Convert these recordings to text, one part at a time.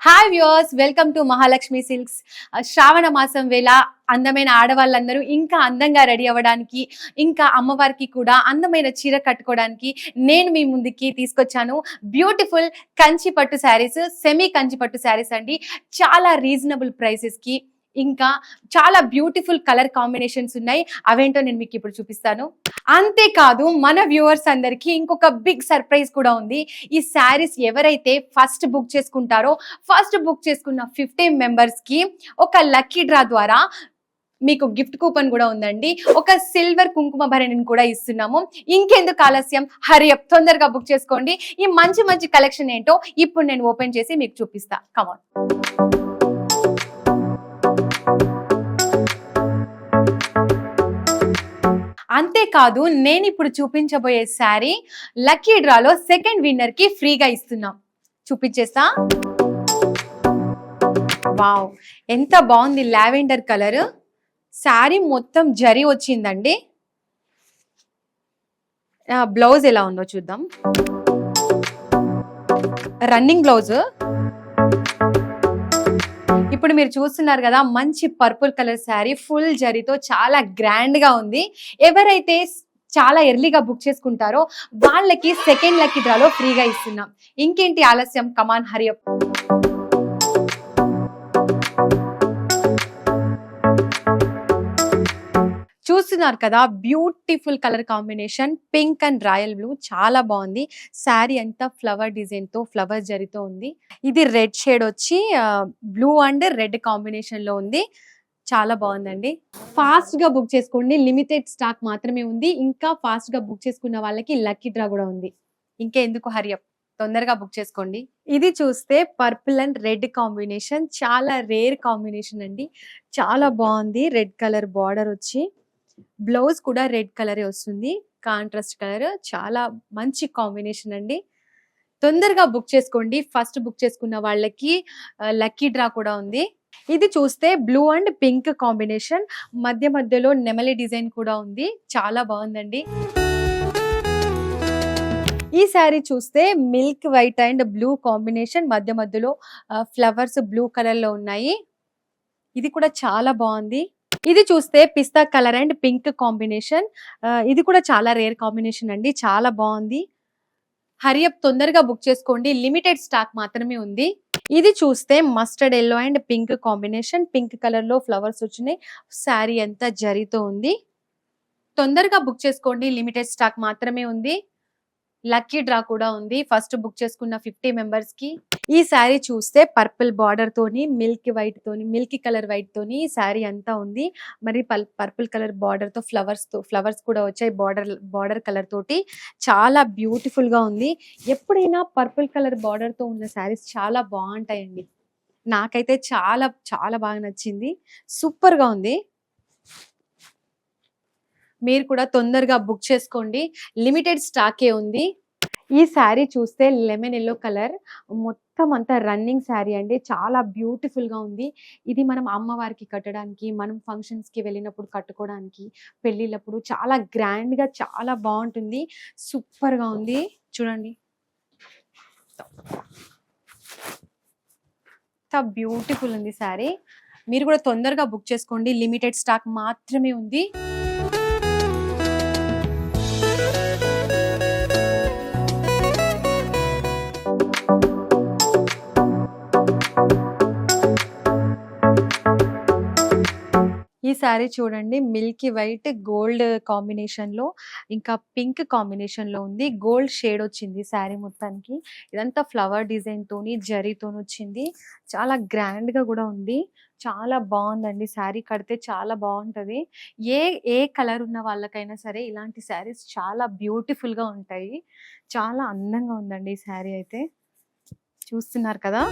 Hi viewers, welcome to Mahalakshmi Silks. Shravana మాసం వేళ అందమైన ఆడవాళ్ళందరూ ఇంకా అందంగా రెడీ అవ్వడానికి, ఇంకా అమ్మవారికి కూడా అందమైన చీర కట్టుకోవడానికి నేను మీ ముందుకి తీసుకొచ్చాను బ్యూటిఫుల్ కంచి పట్టు శారీస్, సెమీ కంచి పట్టు శారీస్ అండి. చాలా రీజనబుల్ ప్రైసెస్ కి ఇంకా చాలా బ్యూటిఫుల్ కలర్ కాంబినేషన్స్ ఉన్నాయి. అవేంటో నేను మీకు ఇప్పుడు చూపిస్తాను. అంతేకాదు మన వ్యూవర్స్ అందరికి ఇంకొక బిగ్ సర్ప్రైజ్ కూడా ఉంది. ఈ శారీస్ ఎవరైతే ఫస్ట్ బుక్ చేసుకుంటారో, ఫస్ట్ బుక్ చేసుకున్న 50 మెంబర్స్ కి ఒక లక్కీ డ్రా ద్వారా మీకు గిఫ్ట్ కూపన్ కూడా ఉందండి. ఒక సిల్వర్ కుంకుమ భరణిని కూడా ఇస్తున్నాము. ఇంకెందుకు ఆలస్యం, హరియప్, తొందరగా బుక్ చేసుకోండి. ఈ మంచి మంచి కలెక్షన్ ఏంటో ఇప్పుడు నేను ఓపెన్ చేసి మీకు చూపిస్తా. కమాన్. అంతేకాదు నేను ఇప్పుడు చూపించబోయే శారీ లక్కీ డ్రాలో సెకండ్ విన్నర్ కి ఫ్రీగా ఇస్తున్నాం. చూపించేస్తా. వావ్, ఎంత బాగుంది లావెండర్ కలర్. శారీ మొత్తం జరీ వచ్చిందండి. బ్లౌజ్ ఎలా ఉందో చూద్దాం. Running blouse. ఇప్పుడు మీరు చూస్తున్నారు కదా, మంచి పర్పుల్ కలర్ శారీ ఫుల్ జరీతో చాలా గ్రాండ్ గా ఉంది. ఎవరైతే చాలా ఎర్లీగా బుక్ చేసుకుంటారో వాళ్ళకి సెకండ్ లక్కీ డ్రాలో ఫ్రీగా ఇస్తున్నాం. ఇంకేంటి ఆలస్యం, కమాన్ హరియప్. చూస్తున్నారు కదా, beautiful colour combination pink and royal blue, చాలా బాగుంది. శారీ అంతా ఫ్లవర్ డిజైన్ తో, ఫ్లవర్ జరీతో ఉంది. ఇది రెడ్ షేడ్ వచ్చి బ్లూ అండ్ రెడ్ కాంబినేషన్ లో ఉంది. చాలా బాగుందండి. ఫాస్ట్ గా బుక్ చేసుకోండి, లిమిటెడ్ స్టాక్ మాత్రమే ఉంది. ఇంకా ఫాస్ట్ గా బుక్ చేసుకున్న వాళ్ళకి లక్కీ డ్రా కూడా ఉంది. ఇంకెందుకు హరియప్, తొందరగా బుక్ చేసుకోండి. ఇది చూస్తే పర్పుల్ అండ్ రెడ్ కాంబినేషన్, చాలా రేర్ కాంబినేషన్ అండి. చాలా బాగుంది. రెడ్ కలర్ బార్డర్ వచ్చి బ్లౌజ్ కూడా రెడ్ కలరే వస్తుంది, కాంట్రాస్ట్ కలర్. చాలా మంచి కాంబినేషన్ అండి. తొందరగా బుక్ చేసుకోండి. ఫస్ట్ బుక్ చేసుకున్న వాళ్ళకి లక్కీ డ్రా కూడా ఉంది. ఇది చూస్తే బ్లూ అండ్ పింక్ కాంబినేషన్, మధ్య మధ్యలో నెమలి డిజైన్ కూడా ఉంది. చాలా బాగుందండి. ఈ శారీ చూస్తే milk white and blue combination, మధ్య మధ్యలో ఫ్లవర్స్ బ్లూ కలర్ లో ఉన్నాయి. ఇది కూడా చాలా బాగుంది. ఇది చూస్తే పిస్తా కలర్ అండ్ పింక్ కాంబినేషన్, ఇది కూడా చాలా రేర్ కాంబినేషన్ అండి. చాలా బాగుంది. హరియప్, తొందరగా బుక్ చేసుకోండి, లిమిటెడ్ స్టాక్ మాత్రమే ఉంది. ఇది చూస్తే mustard yellow and pink combination, pink colour లో ఫ్లవర్స్ వచ్చినాయి. శారీ అంతా జరీతో ఉంది. తొందరగా బుక్ చేసుకోండి, లిమిటెడ్ స్టాక్ మాత్రమే ఉంది. లక్కీ డ్రా కూడా ఉంది ఫస్ట్ బుక్ చేసుకున్న 50 మెంబర్స్ కి. ఈ శారీ చూస్తే పర్పుల్ బార్డర్ తోని, మిల్కీ కలర్ వైట్ తోని శారీ అంతా ఉంది. మరి పర్పుల్ కలర్ బార్డర్ తో ఫ్లవర్స్ కూడా వచ్చాయి బార్డర్ కలర్ తోటి. చాలా బ్యూటిఫుల్ గా ఉంది. ఎప్పుడైనా పర్పుల్ కలర్ బార్డర్ తో ఉన్న శారీస్ చాలా బాగుంటాయండి. నాకైతే చాలా చాలా బాగా నచ్చింది. సూపర్ గా ఉంది. మీరు కూడా తొందరగా బుక్ చేసుకోండి, లిమిటెడ్ స్టాకే ఉంది. ఈ శారీ చూస్తే లెమన్ ఎల్లో కలర్, మొత్తం అంతా రన్నింగ్ శారీ అండి. చాలా బ్యూటిఫుల్ గా ఉంది. ఇది మనం అమ్మవారికి కట్టడానికి, మనం ఫంక్షన్స్ కి వెళ్ళినప్పుడు కట్టుకోవడానికి, పెళ్ళిళ్ళప్పుడు చాలా గ్రాండ్ గా చాలా బాగుంటుంది. సూపర్ గా ఉంది. చూడండి, బ్యూటిఫుల్ ఉంది శారీ. మీరు కూడా తొందరగా బుక్ చేసుకోండి, లిమిటెడ్ స్టాక్ మాత్రమే ఉంది. ఈ శారీ చూడండి, మిల్కీ వైట్ గోల్డ్ కాంబినేషన్ లో, ఇంకా పింక్ కాంబినేషన్ లో ఉంది. గోల్డ్ షేడ్ వచ్చింది శారీ మొత్తానికి. ఇదంతా ఫ్లవర్ డిజైన్ తోని, జరీతోని వచ్చింది. చాలా గ్రాండ్ గా కూడా ఉంది. చాలా బాగుందండి. శారీ కడితే చాలా బాగుంటది. ఏ కలర్ ఉన్న వాళ్ళకైనా సరే ఇలాంటి శారీస్ చాలా బ్యూటిఫుల్ గా ఉంటాయి. చాలా అందంగా ఉందండి ఈ శారీ అయితే. చూస్తున్నారు కదా.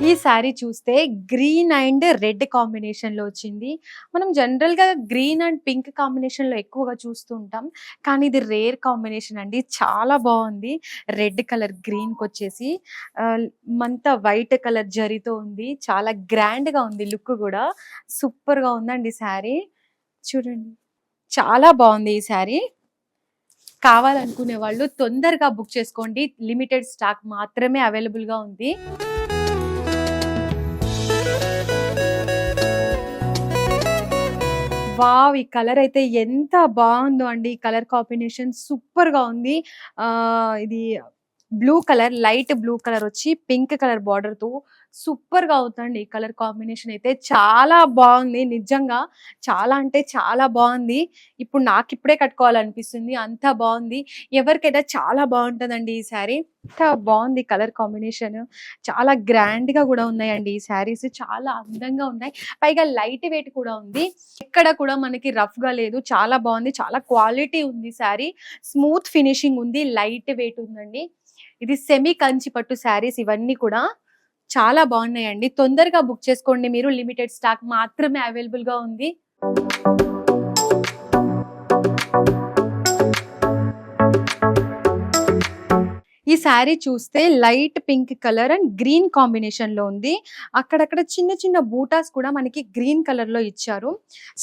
ఈ శారీ చూస్తే గ్రీన్ అండ్ రెడ్ కాంబినేషన్ లో వచ్చింది. మనం జనరల్ గా గ్రీన్ అండ్ పింక్ కాంబినేషన్ లో ఎక్కువగా చూస్తూ ఉంటాం, కానీ ఇది రేర్ కాంబినేషన్ అండి. చాలా బాగుంది. రెడ్ కలర్ గ్రీన్ కి వచ్చేసి మంతా వైట్ కలర్ జరీతో ఉంది. చాలా గ్రాండ్ గా ఉంది. లుక్ కూడా సూపర్ గా ఉందండి శారీ. చూడండి, చాలా బాగుంది ఈ శారీ. కావాలనుకునే వాళ్ళు తొందరగా బుక్ చేసుకోండి. లిమిటెడ్ స్టాక్ మాత్రమే అవైలబుల్ గా ఉంది. వావ్! ఈ కలర్ అయితే ఎంత బాగుందో అండి. ఈ కలర్ కాంబినేషన్ సూపర్ గా ఉంది. ఇది blue colour, light blue colour వచ్చి పింక్ కలర్ బార్డర్ తో సూపర్ గా అవుతుంది. ఈ కలర్ కాంబినేషన్ అయితే చాలా బాగుంది. నిజంగా చాలా అంటే చాలా బాగుంది. ఇప్పుడు నాకు ఇప్పుడే కట్టుకోవాలనిపిస్తుంది, అంత బాగుంది. ఎవరికైనా చాలా బాగుంటుందండి ఈ శారీ. ఎంత బాగుంది కలర్ కాంబినేషన్. చాలా గ్రాండ్ గా కూడా ఉన్నాయండి ఈ శారీస్. చాలా అందంగా ఉన్నాయి. పైగా లైట్ వెయిట్ కూడా ఉంది. ఎక్కడ కూడా మనకి రఫ్ గా లేదు. చాలా బాగుంది. చాలా క్వాలిటీ ఉంది శారీ. స్మూత్ ఫినిషింగ్ ఉంది. లైట్ వెయిట్ ఉందండి. ఇది సెమీ కంచి పట్టు శారీస్ ఇవన్నీ కూడా చాలా బాగున్నాయండి. తొందరగా బుక్ చేసుకోండి మీరు. లిమిటెడ్ స్టాక్ మాత్రమే అవైలబుల్ గా ఉంది. ఈ శారీ చూస్తే light pink colour and green combination లో ఉంది. అక్కడక్కడ చిన్న చిన్న బూటాస్ కూడా మనకి గ్రీన్ కలర్ లో ఇచ్చారు.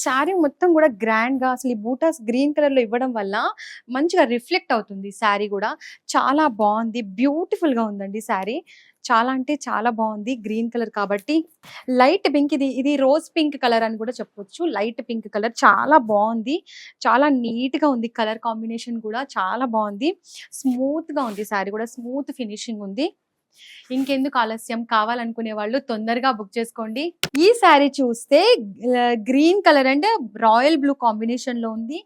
శారీ మొత్తం కూడా గ్రాండ్ గా, అసలు ఈ బూటాస్ గ్రీన్ కలర్ లో ఇవ్వడం వల్ల మంచిగా రిఫ్లెక్ట్ అవుతుంది శారీ కూడా. చాలా బాగుంది. బ్యూటిఫుల్ గా ఉందండి శారీ. చాలా అంటే చాలా బాగుంది. గ్రీన్ కలర్ కాబట్టి లైట్ పింక్, ఇది రోజ్ పింక్ కలర్ అని కూడా చెప్పొచ్చు. లైట్ పింక్ కలర్ చాలా బాగుంది. చాలా నీట్ గా ఉంది. కలర్ కాంబినేషన్ కూడా చాలా బాగుంది. స్మూత్ గా ఉంది శారీ కూడా. స్మూత్ ఫినిషింగ్ ఉంది. ఇంకెందుకు ఆలస్యం, కావాలనుకునే వాళ్ళు తొందరగా బుక్ చేసుకోండి. ఈ శారీ చూస్తే green colour and royal blue combination లో ఉంది.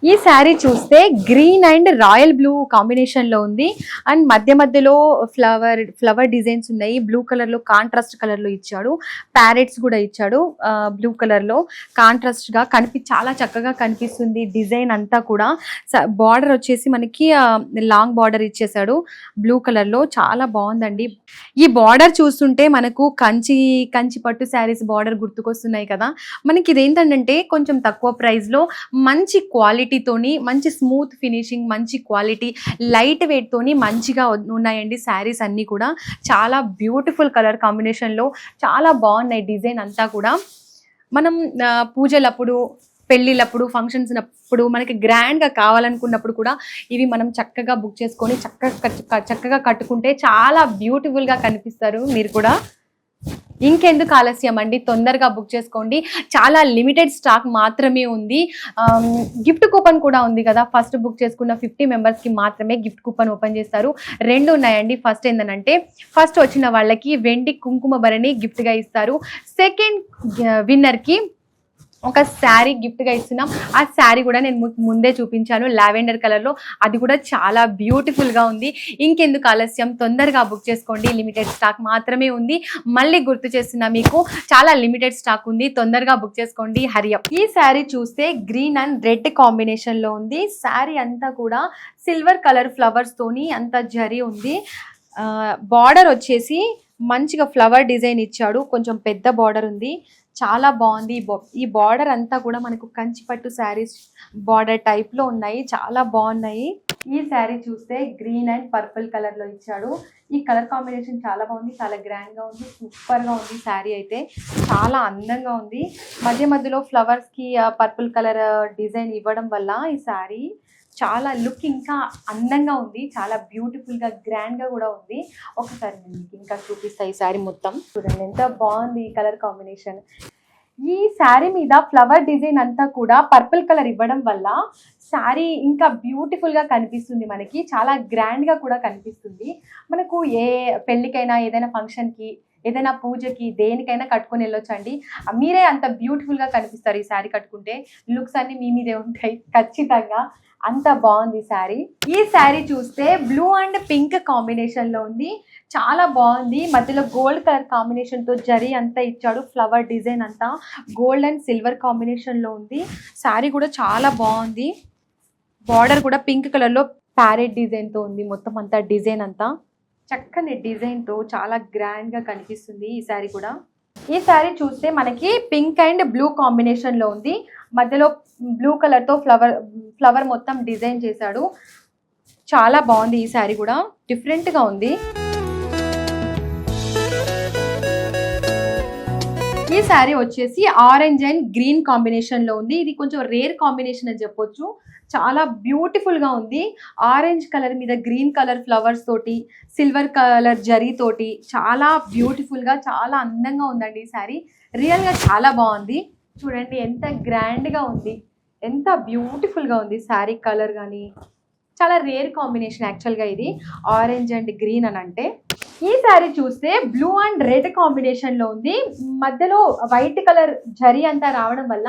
ఈ శారీ చూస్తే green and royal blue combination లో ఉంది. అండ్ మధ్య మధ్యలో ఫ్లవర్ డిజైన్స్ ఉన్నాయి. బ్లూ కలర్ లో కాంట్రాస్ట్ కలర్ లో ఇచ్చాడు. ప్యారెట్స్ కూడా ఇచ్చాడు. బ్లూ కలర్ లో కాంట్రాస్ట్ గా చాలా చక్కగా కనిపిస్తుంది. డిజైన్ అంతా కూడా బార్డర్ వచ్చేసి మనకి లాంగ్ బార్డర్ ఇచ్చేసాడు బ్లూ కలర్ లో. చాలా బాగుందండి. ఈ బార్డర్ చూస్తుంటే మనకు కంచి పట్టు శారీస్ బార్డర్ గుర్తుకొస్తున్నాయి కదా. మనకి ఇదేంటంటే కొంచెం తక్కువ ప్రైస్ లో మంచి క్వాలిటీతోని, మంచి స్మూత్ ఫినిషింగ్, మంచి క్వాలిటీ, లైట్ వెయిట్ తోని మంచిగా ఉన్నాయండి శారీస్ అన్ని కూడా. చాలా బ్యూటిఫుల్ కలర్ కాంబినేషన్ లో చాలా బాగున్నాయి. డిజైన్ అంతా కూడా మనం పూజలప్పుడు, పెళ్ళిళ్ళప్పుడు, ఫంక్షన్స్ అప్పుడు మనకి గ్రాండ్ గా కావాలనుకున్నప్పుడు కూడా ఇవి మనం చక్కగా బుక్ చేసుకొని చక్కగా కట్టుకుంటే చాలా బ్యూటిఫుల్ గా కనిపిస్తారు మీరు కూడా. ఇంకెందుకు ఆలస్యం అండి, తొందరగా బుక్ చేసుకోండి. చాలా లిమిటెడ్ స్టాక్ మాత్రమే ఉంది. గిఫ్ట్ కూపన్ కూడా ఉంది కదా. ఫస్ట్ బుక్ చేసుకున్న 50 మెంబర్స్ కి మాత్రమే గిఫ్ట్ కూపన్ ఓపెన్ చేస్తారు. 2 ఉన్నాయండి. ఫస్ట్ ఏంటంటే, ఫస్ట్ వచ్చిన వాళ్ళకి వెండి కుంకుమ భరణి గిఫ్ట్ గా ఇస్తారు. సెకండ్ విన్నర్ కి ఒక శారీ గిఫ్ట్ గా ఇస్తున్నాం. ఆ శారీ కూడా నేను ముందే చూపించాను, లావెండర్ కలర్ లో. అది కూడా చాలా బ్యూటిఫుల్ గా ఉంది. ఇంకెందుకు ఆలస్యం, తొందరగా బుక్ చేసుకోండి. లిమిటెడ్ స్టాక్ మాత్రమే ఉంది. మళ్ళీ గుర్తు చేస్తున్నా, మీకు చాలా లిమిటెడ్ స్టాక్ ఉంది. తొందరగా బుక్ చేసుకోండి. హరియప్. ఈ శారీ చూస్తే గ్రీన్ అండ్ రెడ్ కాంబినేషన్ లో ఉంది. శారీ అంతా కూడా సిల్వర్ కలర్ ఫ్లవర్స్ తోని అంత జరీ ఉంది. బార్డర్ వచ్చేసి మంచిగా ఫ్లవర్ డిజైన్ ఇచ్చాడు. కొంచెం పెద్ద బార్డర్ ఉంది. చాలా బాగుంది. ఈ బార్డర్ అంతా కూడా మనకు కంచిపట్టు శారీస్ బార్డర్ టైప్ లో ఉన్నాయి. చాలా బాగున్నాయి. ఈ శారీ చూస్తే గ్రీన్ అండ్ పర్పుల్ కలర్ లో ఇచ్చాడు. ఈ కలర్ కాంబినేషన్ చాలా బాగుంది. చాలా గ్రాండ్ గా ఉంది. సూపర్ గా ఉంది. శారీ అయితే చాలా అందంగా ఉంది. మధ్య మధ్యలో ఫ్లవర్స్ కి పర్పుల్ కలర్ డిజైన్ ఇవ్వడం వల్ల ఈ శారీ చాలా లుక్ ఇంకా అందంగా ఉంది. చాలా బ్యూటిఫుల్ గా, గ్రాండ్ గా కూడా ఉంది. ఒకసారి నేను మీకు ఇంకా చూపిస్తాను. ఈ శారీ మొత్తం చూడండి ఎంత బాగుంది ఈ కలర్ కాంబినేషన్. ఈ శారీ మీద ఫ్లవర్ డిజైన్ అంతా కూడా పర్పుల్ కలర్ ఇవ్వడం వల్ల శారీ ఇంకా బ్యూటిఫుల్ గా కనిపిస్తుంది. మనకి చాలా గ్రాండ్ గా కూడా కనిపిస్తుంది. మనకు ఏ పెళ్ళికైనా, ఏదైనా ఫంక్షన్ కి, ఏదైనా పూజకి, దేనికైనా కట్టుకొని వెళ్ళొచ్చండి. మీరే అంత బ్యూటిఫుల్ గా కనిపిస్తారు ఈ శారీ కట్టుకుంటే. లుక్స్ అన్ని మీ మీదే ఉంటాయి ఖచ్చితంగా. అంత బాగుంది శారీ. ఈ శారీ చూస్తే బ్లూ అండ్ పింక్ కాంబినేషన్ లో ఉంది. చాలా బాగుంది. మధ్యలో గోల్డ్ కలర్ కాంబినేషన్ తో జరీ అంతా ఇచ్చాడు. ఫ్లవర్ డిజైన్ అంతా గోల్డ్ అండ్ సిల్వర్ కాంబినేషన్ లో ఉంది. శారీ కూడా చాలా బాగుంది. బార్డర్ కూడా పింక్ కలర్ లో ప్యారెట్ డిజైన్ తో ఉంది. మొత్తం అంతా డిజైన్ అంతా చక్కని డిజైన్ తో చాలా గ్రాండ్ గా కనిపిస్తుంది ఈ శారీ కూడా. ఈ శారీ చూస్తే మనకి పింక్ అండ్ బ్లూ కాంబినేషన్ లో ఉంది. మధ్యలో బ్లూ కలర్ తో ఫ్లవర్ మొత్తం డిజైన్ చేశాడు. చాలా బాగుంది. ఈ శారీ కూడా డిఫరెంట్ గా ఉంది. ఈ ఈ శారీ వచ్చేసి ఆరెంజ్ అండ్ గ్రీన్ కాంబినేషన్ లో ఉంది. ఇది కొంచెం రేర్ కాంబినేషన్ అని చెప్పొచ్చు. చాలా బ్యూటిఫుల్ గా ఉంది. ఆరెంజ్ కలర్ మీద గ్రీన్ కలర్ ఫ్లవర్స్ తోటి, సిల్వర్ కలర్ జరీ తోటి చాలా బ్యూటిఫుల్ గా, చాలా అందంగా ఉందండి ఈ శారీ. రియల్ గా చాలా బాగుంది. చూడండి ఎంత గ్రాండ్ గా ఉంది, ఎంత బ్యూటిఫుల్ గా ఉంది శారీ కలర్ కానీ. చాలా రేర్ కాంబినేషన్ యాక్చువల్గా ఇది, ఆరెంజ్ అండ్ గ్రీన్ అని అంటే. ఈ శారీ చూస్తే బ్లూ అండ్ రెడ్ కాంబినేషన్ లో ఉంది. మధ్యలో వైట్ కలర్ జరీ అంతా రావడం వల్ల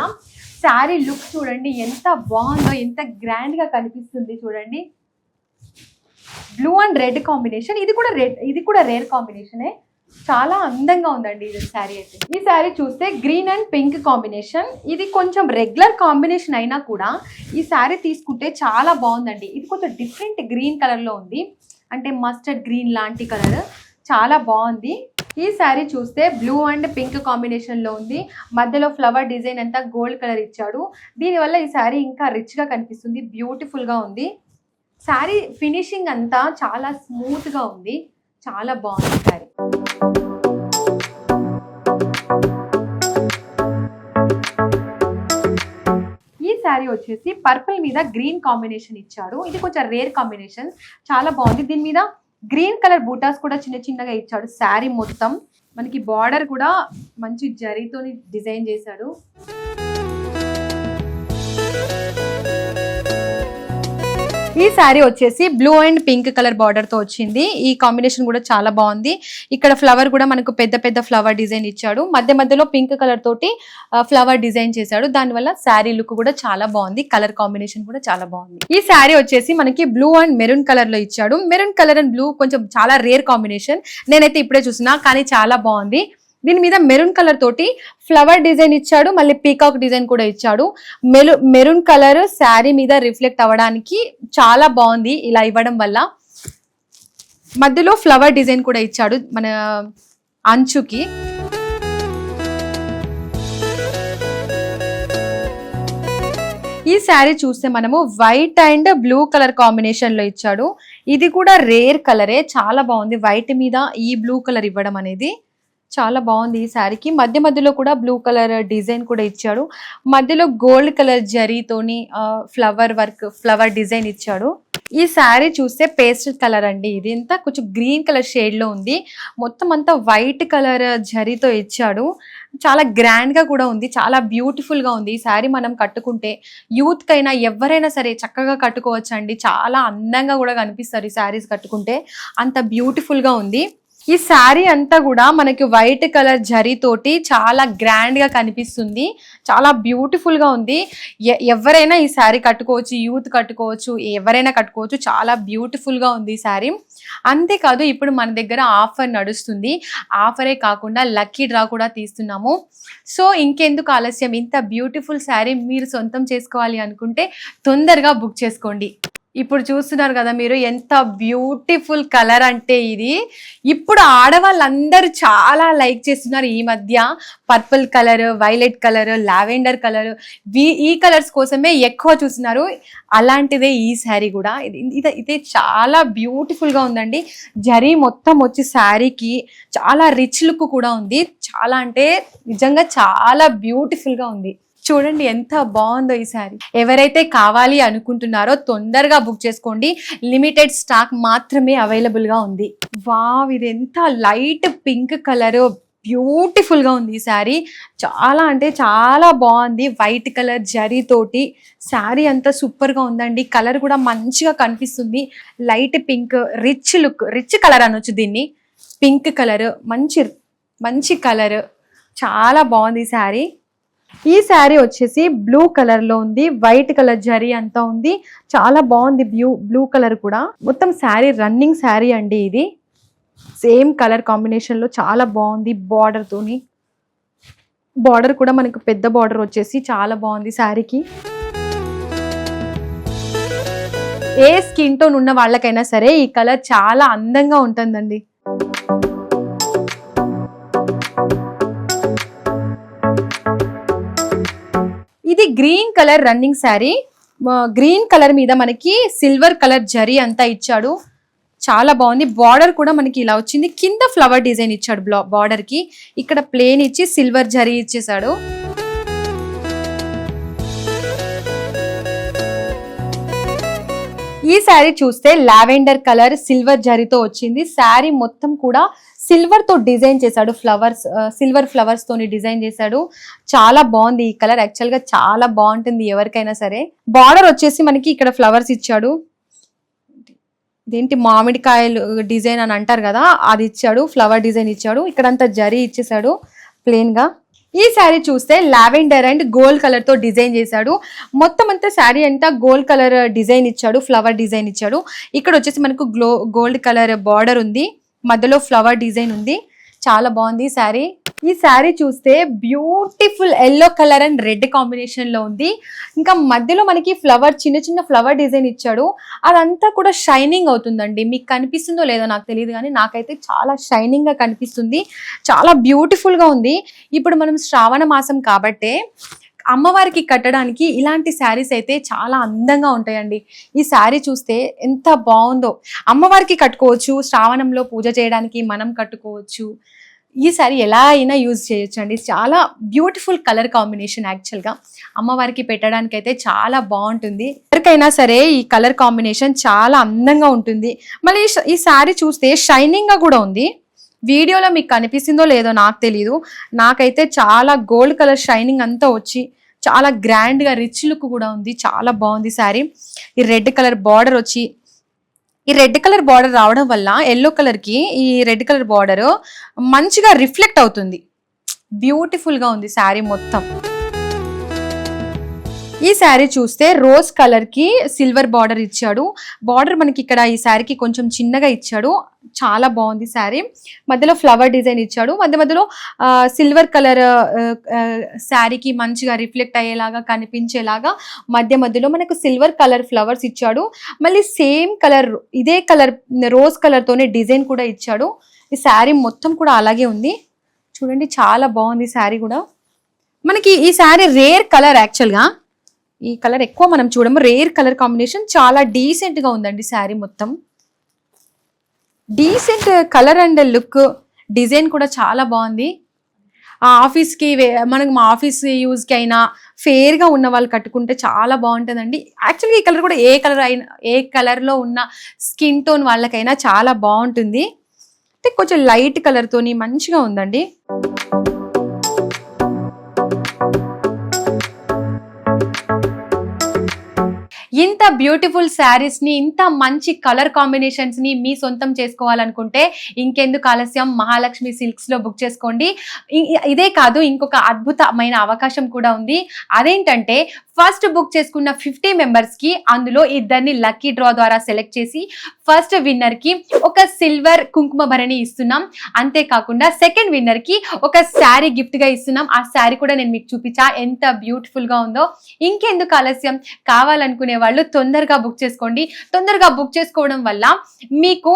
శారీ లుక్ చూడండి ఎంత బాగుందో, ఎంత గ్రాండ్ గా కనిపిస్తుంది చూడండి. బ్లూ అండ్ రెడ్ కాంబినేషన్, ఇది కూడా రేర్ కాంబినేషనే. చాలా అందంగా ఉందండి ఇది శారీ అయితే. ఈ శారీ చూస్తే గ్రీన్ అండ్ పింక్ కాంబినేషన్. ఇది కొంచెం రెగ్యులర్ కాంబినేషన్ అయినా కూడా ఈ శారీ తీసుకుంటే చాలా బాగుందండి. ఇది కొంచెం డిఫరెంట్ గ్రీన్ కలర్ లో ఉంది, అంటే మస్టర్డ్ గ్రీన్ లాంటి కలర్. చాలా బాగుంది. ఈ శారీ చూస్తే బ్లూ అండ్ పింక్ కాంబినేషన్ లో ఉంది. మధ్యలో ఫ్లవర్ డిజైన్ అంతా గోల్డ్ కలర్ ఇచ్చాడు. దీనివల్ల ఈ శారీ ఇంకా రిచ్ గా కనిపిస్తుంది, బ్యూటిఫుల్ గా ఉంది. శారీ ఫినిషింగ్ అంతా చాలా స్మూత్ గా ఉంది, చాలా బాగుంది శారీ. ఈ శారీ వచ్చేసి పర్పుల్ మీద గ్రీన్ కాంబినేషన్ ఇచ్చాడు. ఇది కొంచెం రేర్ కాంబినేషన్, చాలా బాగుంది. దీని మీద గ్రీన్ కలర్ బూటాస్ కూడా చిన్న చిన్నగా ఇచ్చాడు. శారీ మొత్తం మనకి బార్డర్ కూడా మంచి జరీతో డిజైన్ చేశాడు. ఈ శారీ వచ్చేసి blue and pink colour border తో వచ్చింది. ఈ కాంబినేషన్ కూడా చాలా బాగుంది. ఇక్కడ ఫ్లవర్ కూడా మనకు పెద్ద పెద్ద ఫ్లవర్ డిజైన్ ఇచ్చాడు. మధ్యలో పింక్ కలర్ తోటి ఫ్లవర్ డిజైన్ చేశాడు. దానివల్ల శారీ లుక్ కూడా చాలా బాగుంది. కలర్ కాంబినేషన్ కూడా చాలా బాగుంది. ఈ శారీ వచ్చేసి మనకి బ్లూ అండ్ మెరూన్ కలర్ లో ఇచ్చాడు. మెరూన్ కలర్ అండ్ బ్లూ కొంచెం చాలా రేర్ కాంబినేషన్, నేనైతే ఇప్పుడే చూసినా, కానీ చాలా బాగుంది. దీని మీద మెరూన్ కలర్ తోటి ఫ్లవర్ డిజైన్ ఇచ్చాడు, మళ్ళీ పీకాక్ డిజైన్ కూడా ఇచ్చాడు. మెరూన్ కలర్ శారీ మీద రిఫ్లెక్ట్ అవ్వడానికి చాలా బాగుంది ఇలా ఇవ్వడం వల్ల. మధ్యలో ఫ్లవర్ డిజైన్ కూడా ఇచ్చాడు మన అంచుకి. ఈ శారీ చూస్తే మనము white and blue colour combination లో ఇచ్చాడు. ఇది కూడా రేర్ కలరే, చాలా బాగుంది. వైట్ మీద ఈ బ్లూ కలర్ ఇవ్వడం అనేది చాలా బాగుంది. ఈ శారీకి మధ్యలో కూడా బ్లూ కలర్ డిజైన్ కూడా ఇచ్చాడు. మధ్యలో గోల్డ్ కలర్ జరీతోని ఫ్లవర్ వర్క్, ఫ్లవర్ డిజైన్ ఇచ్చాడు. ఈ శారీ చూస్తే పేస్టల్ కలర్ అండి. ఇది అంతా కొంచెం గ్రీన్ కలర్ షేడ్ లో ఉంది. మొత్తం అంతా వైట్ కలర్ జరీతో ఇచ్చాడు. చాలా గ్రాండ్ గా కూడా ఉంది, చాలా బ్యూటిఫుల్ గా ఉంది. ఈ శారీ మనం కట్టుకుంటే యూత్ కైనా ఎవరైనా సరే చక్కగా కట్టుకోవచ్చు అండి. చాలా అందంగా కూడా కనిపిస్తారు ఈ శారీస్ కట్టుకుంటే, అంత బ్యూటిఫుల్ గా ఉంది. ఈ శారీ అంతా కూడా మనకి వైట్ కలర్ జరీ తోటి చాలా గ్రాండ్ గా కనిపిస్తుంది, చాలా బ్యూటిఫుల్ గా ఉంది. ఎవరైనా ఈ శారీ కట్టుకోవచ్చు, యూత్ కట్టుకోవచ్చు, ఎవరైనా కట్టుకోవచ్చు. చాలా బ్యూటిఫుల్ గా ఉంది ఈ శారీ. అంతేకాదు ఇప్పుడు మన దగ్గర ఆఫర్ నడుస్తుంది. ఆఫరే కాకుండా లక్కీ డ్రా కూడా తీస్తున్నాము. సో ఇంకెందుకు ఆలస్యం, ఇంత బ్యూటిఫుల్ శారీ మీరు సొంతం చేసుకోవాలి అనుకుంటే తొందరగా బుక్ చేసుకోండి. ఇప్పుడు చూస్తున్నారు కదా మీరు, ఎంత బ్యూటిఫుల్ కలర్ అంటే ఇది. ఇప్పుడు ఆడవాళ్ళందరూ చాలా లైక్ చేస్తున్నారు ఈ మధ్య. Purple colour, violet colour, lavender colour, ఈ కలర్స్ కోసమే ఎక్కువ చూస్తున్నారు. అలాంటిదే ఈ శారీ కూడా. ఇది చాలా బ్యూటిఫుల్ గా ఉందండి. జరీ మొత్తం వచ్చి శారీకి చాలా రిచ్ లుక్ కూడా ఉంది. చాలా అంటే నిజంగా చాలా బ్యూటిఫుల్ గా ఉంది. చూడండి ఎంత బాగుందో ఈ శారీ. ఎవరైతే కావాలి అనుకుంటున్నారో తొందరగా బుక్ చేసుకోండి. లిమిటెడ్ స్టాక్ మాత్రమే అవైలబుల్ గా ఉంది. వావ్, ఇది ఎంత లైట్ పింక్ కలర్, బ్యూటిఫుల్ గా ఉంది ఈ శారీ. చాలా అంటే చాలా బాగుంది. వైట్ కలర్ జరీ తోటి శారీ అంతా సూపర్ గా ఉందండి. కలర్ కూడా మంచిగా కనిపిస్తుంది. Light pink, rich look, rich colour అనొచ్చు దీన్ని. పింక్ కలర్, మంచి కలర్, చాలా బాగుంది ఈ శారీ. ఈ శారీ వచ్చేసి బ్లూ కలర్ లో ఉంది. వైట్ కలర్ జరీ అంతా ఉంది, చాలా బాగుంది. బ్లూ కలర్ కూడా. మొత్తం శారీ రన్నింగ్ శారీ అండి ఇది. సేమ్ కలర్ కాంబినేషన్ లో చాలా బాగుంది. బార్డర్ తోని, బార్డర్ కూడా మనకు పెద్ద బార్డర్ వచ్చేసి చాలా బాగుంది శారీకి. ఏ స్కిన్ టోన్ ఉన్న వాళ్ళకైనా సరే ఈ కలర్ చాలా అందంగా ఉంటుందండి. ఇది green colour running sari. Green colour మీద మనకి సిల్వర్ కలర్ జరీ అంతా ఇచ్చాడు. చాలా బాగుంది. బార్డర్ కూడా మనకి ఇలా వచ్చింది, కింద ఫ్లవర్ డిజైన్ ఇచ్చాడు బార్డర్ కి, ఇక్కడ ప్లేన్ ఇచ్చి సిల్వర్ జరీ ఇచ్చేసాడు. ఈ శారీ చూస్తే లావెండర్ కలర్ సిల్వర్ జరీతో వచ్చింది. శారీ మొత్తం కూడా సిల్వర్ తో డిజైన్ చేశాడు, ఫ్లవర్స్ సిల్వర్ ఫ్లవర్స్ తోని డిజైన్ చేశాడు. చాలా బాగుంది ఈ కలర్, యాక్చువల్ గా చాలా బాగుంటుంది ఎవరికైనా సరే. బార్డర్ వచ్చేసి మనకి ఇక్కడ ఫ్లవర్స్ ఇచ్చాడు, ఇదేంటి మామిడికాయలు డిజైన్ అని అంటారు కదా, అది ఇచ్చాడు, ఫ్లవర్ డిజైన్ ఇచ్చాడు. ఇక్కడంతా జరీ ఇచ్చేసాడు ప్లెయిన్ గా. ఈ శారీ చూస్తే లావెండర్ అండ్ గోల్డ్ కలర్ తో డిజైన్ చేశాడు. మొత్తం అంతా శారీ అంతా గోల్డ్ కలర్ డిజైన్ ఇచ్చాడు, ఫ్లవర్ డిజైన్ ఇచ్చాడు. ఇక్కడ వచ్చేసి మనకు గోల్డ్ కలర్ బార్డర్ ఉంది, మధ్యలో ఫ్లవర్ డిజైన్ ఉంది. చాలా బాగుంది ఈ శారీ. ఈ శారీ చూస్తే beautiful yellow colour and red combination లో ఉంది. ఇంకా మధ్యలో మనకి ఫ్లవర్, చిన్న చిన్న ఫ్లవర్ డిజైన్ ఇచ్చాడు. అదంతా కూడా షైనింగ్ అవుతుందండి. మీకు కనిపిస్తుందో లేదో నాకు తెలియదు, కానీ నాకైతే చాలా షైనింగ్ గా కనిపిస్తుంది. చాలా బ్యూటిఫుల్ గా ఉంది. ఇప్పుడు మనం శ్రావణ మాసం కాబట్టే అమ్మవారికి కట్టడానికి ఇలాంటి శారీస్ అయితే చాలా అందంగా ఉంటాయండి. ఈ శారీ చూస్తే ఎంత బాగుందో. అమ్మవారికి కట్టుకోవచ్చు, శ్రావణంలో పూజ చేయడానికి మనం కట్టుకోవచ్చు. ఈ శారీ ఎలా అయినా యూజ్ చేయొచ్చు అండి. చాలా బ్యూటిఫుల్ కలర్ కాంబినేషన్, యాక్చువల్ గా అమ్మవారికి పెట్టడానికి అయితే చాలా బాగుంటుంది. ఎవరికైనా సరే ఈ కలర్ కాంబినేషన్ చాలా అందంగా ఉంటుంది. మళ్ళీ ఈ శారీ చూస్తే షైనింగ్ గా కూడా ఉంది. వీడియోలో మీకు కనిపిస్తుందో లేదో నాకు తెలియదు, నాకైతే చాలా గోల్డ్ కలర్ షైనింగ్ అంతా వచ్చి చాలా గ్రాండ్ గా రిచ్ లుక్ కూడా ఉంది. చాలా బాగుంది శారీ. ఈ రెడ్ కలర్ బార్డర్ వచ్చి, ఈ రెడ్ కలర్ బార్డర్ రావడం వల్ల ఎల్లో కలర్ కి ఈ రెడ్ కలర్ బార్డర్ మంచిగా రిఫ్లెక్ట్ అవుతుంది. బ్యూటిఫుల్ గా ఉంది శారీ మొత్తం. ఈ శారీ చూస్తే రోజ్ కలర్ కి సిల్వర్ బార్డర్ ఇచ్చాడు. బార్డర్ మనకి ఇక్కడ ఈ శారీకి కొంచెం చిన్నగా ఇచ్చాడు. చాలా బాగుంది శారీ. మధ్యలో ఫ్లవర్ డిజైన్ ఇచ్చాడు. మధ్యలో సిల్వర్ కలర్ శారీకి మంచిగా రిఫ్లెక్ట్ అయ్యేలాగా కనిపించేలాగా మధ్యలో మనకు సిల్వర్ కలర్ ఫ్లవర్స్ ఇచ్చాడు. మళ్ళీ సేమ్ కలర్, ఇదే కలర్ రోజ్ కలర్ తోనే డిజైన్ కూడా ఇచ్చాడు. ఈ శారీ మొత్తం కూడా అలాగే ఉంది. చూడండి చాలా బాగుంది శారీ కూడా. మనకి ఈ శారీ రేర్ కలర్, యాక్చువల్ గా ఈ కలర్ ఎక్కువ మనం చూడము. రేర్ కలర్ కాంబినేషన్, చాలా డీసెంట్ గా ఉందండి శారీ మొత్తం. Decent colour and look, design కూడా చాలా బాగుంది. ఆ ఆఫీస్కి మనకి మా ఆఫీస్ యూజ్కి అయినా ఫేర్ గా ఉన్న వాళ్ళు కట్టుకుంటే చాలా బాగుంటుందండి. యాక్చువల్గా ఈ కలర్ కూడా ఏ కలర్లో ఉన్న స్కిన్ టోన్ వాళ్ళకైనా చాలా బాగుంటుంది. అంటే కొంచెం లైట్ కలర్ తోని మంచిగా ఉందండి. ఇంత బ్యూటిఫుల్ శారీస్ ని, ఇంత మంచి కలర్ కాంబినేషన్స్ ని మీ సొంతం చేసుకోవాలనుకుంటే ఇంకెందుకు ఆలస్యం, మహాలక్ష్మి సిల్క్స్ లో బుక్ చేసుకోండి. ఇదే కాదు, ఇంకొక అద్భుతమైన అవకాశం కూడా ఉంది. అదేంటంటే ఫస్ట్ బుక్ చేసుకున్న 50 మెంబర్స్ కి అందులో ఇద్దరిని లక్కీ డ్రా ద్వారా సెలెక్ట్ చేసి ఫస్ట్ విన్నర్ కి ఒక సిల్వర్ కుంకుమ భరణి ఇస్తున్నాం. అంతేకాకుండా సెకండ్ విన్నర్ కి ఒక శారీ గిఫ్ట్ గా ఇస్తున్నాం. ఆ శారీ కూడా నేను మీకు చూపించా, ఎంత బ్యూటిఫుల్ గా ఉందో. ఇంకెందుకు ఆలస్యం, కావాలనుకునే వాళ్ళు తొందరగా బుక్ చేసుకోండి. తొందరగా బుక్ చేసుకోవడం వల్ల మీకు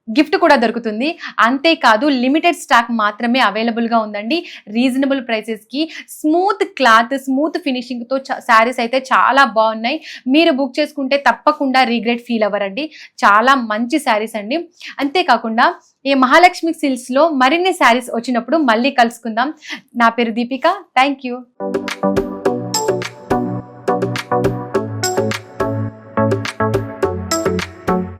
గిఫ్ట్ కూడా దొరుకుతుంది. అంతేకాదు లిమిటెడ్ స్టాక్ మాత్రమే అవైలబుల్ గా ఉందండి. రీజనబుల్ ప్రైసెస్ కి స్మూత్ క్లాత్, స్మూత్ ఫినిషింగ్ తో శారీస్ అయితే చాలా బాగున్నాయి. మీరు బుక్ చేసుకుంటే తప్పకుండా రీగ్రెట్ ఫీల్ అవ్వరండి. చాలా మంచి శారీస్ అండి. అంతేకాకుండా ఈ మహాలక్ష్మి సిల్క్స్ లో మరిన్ని శారీస్ వచ్చినప్పుడు మళ్ళీ కలుసుకుందాం. నా పేరు దీపిక. Thank you.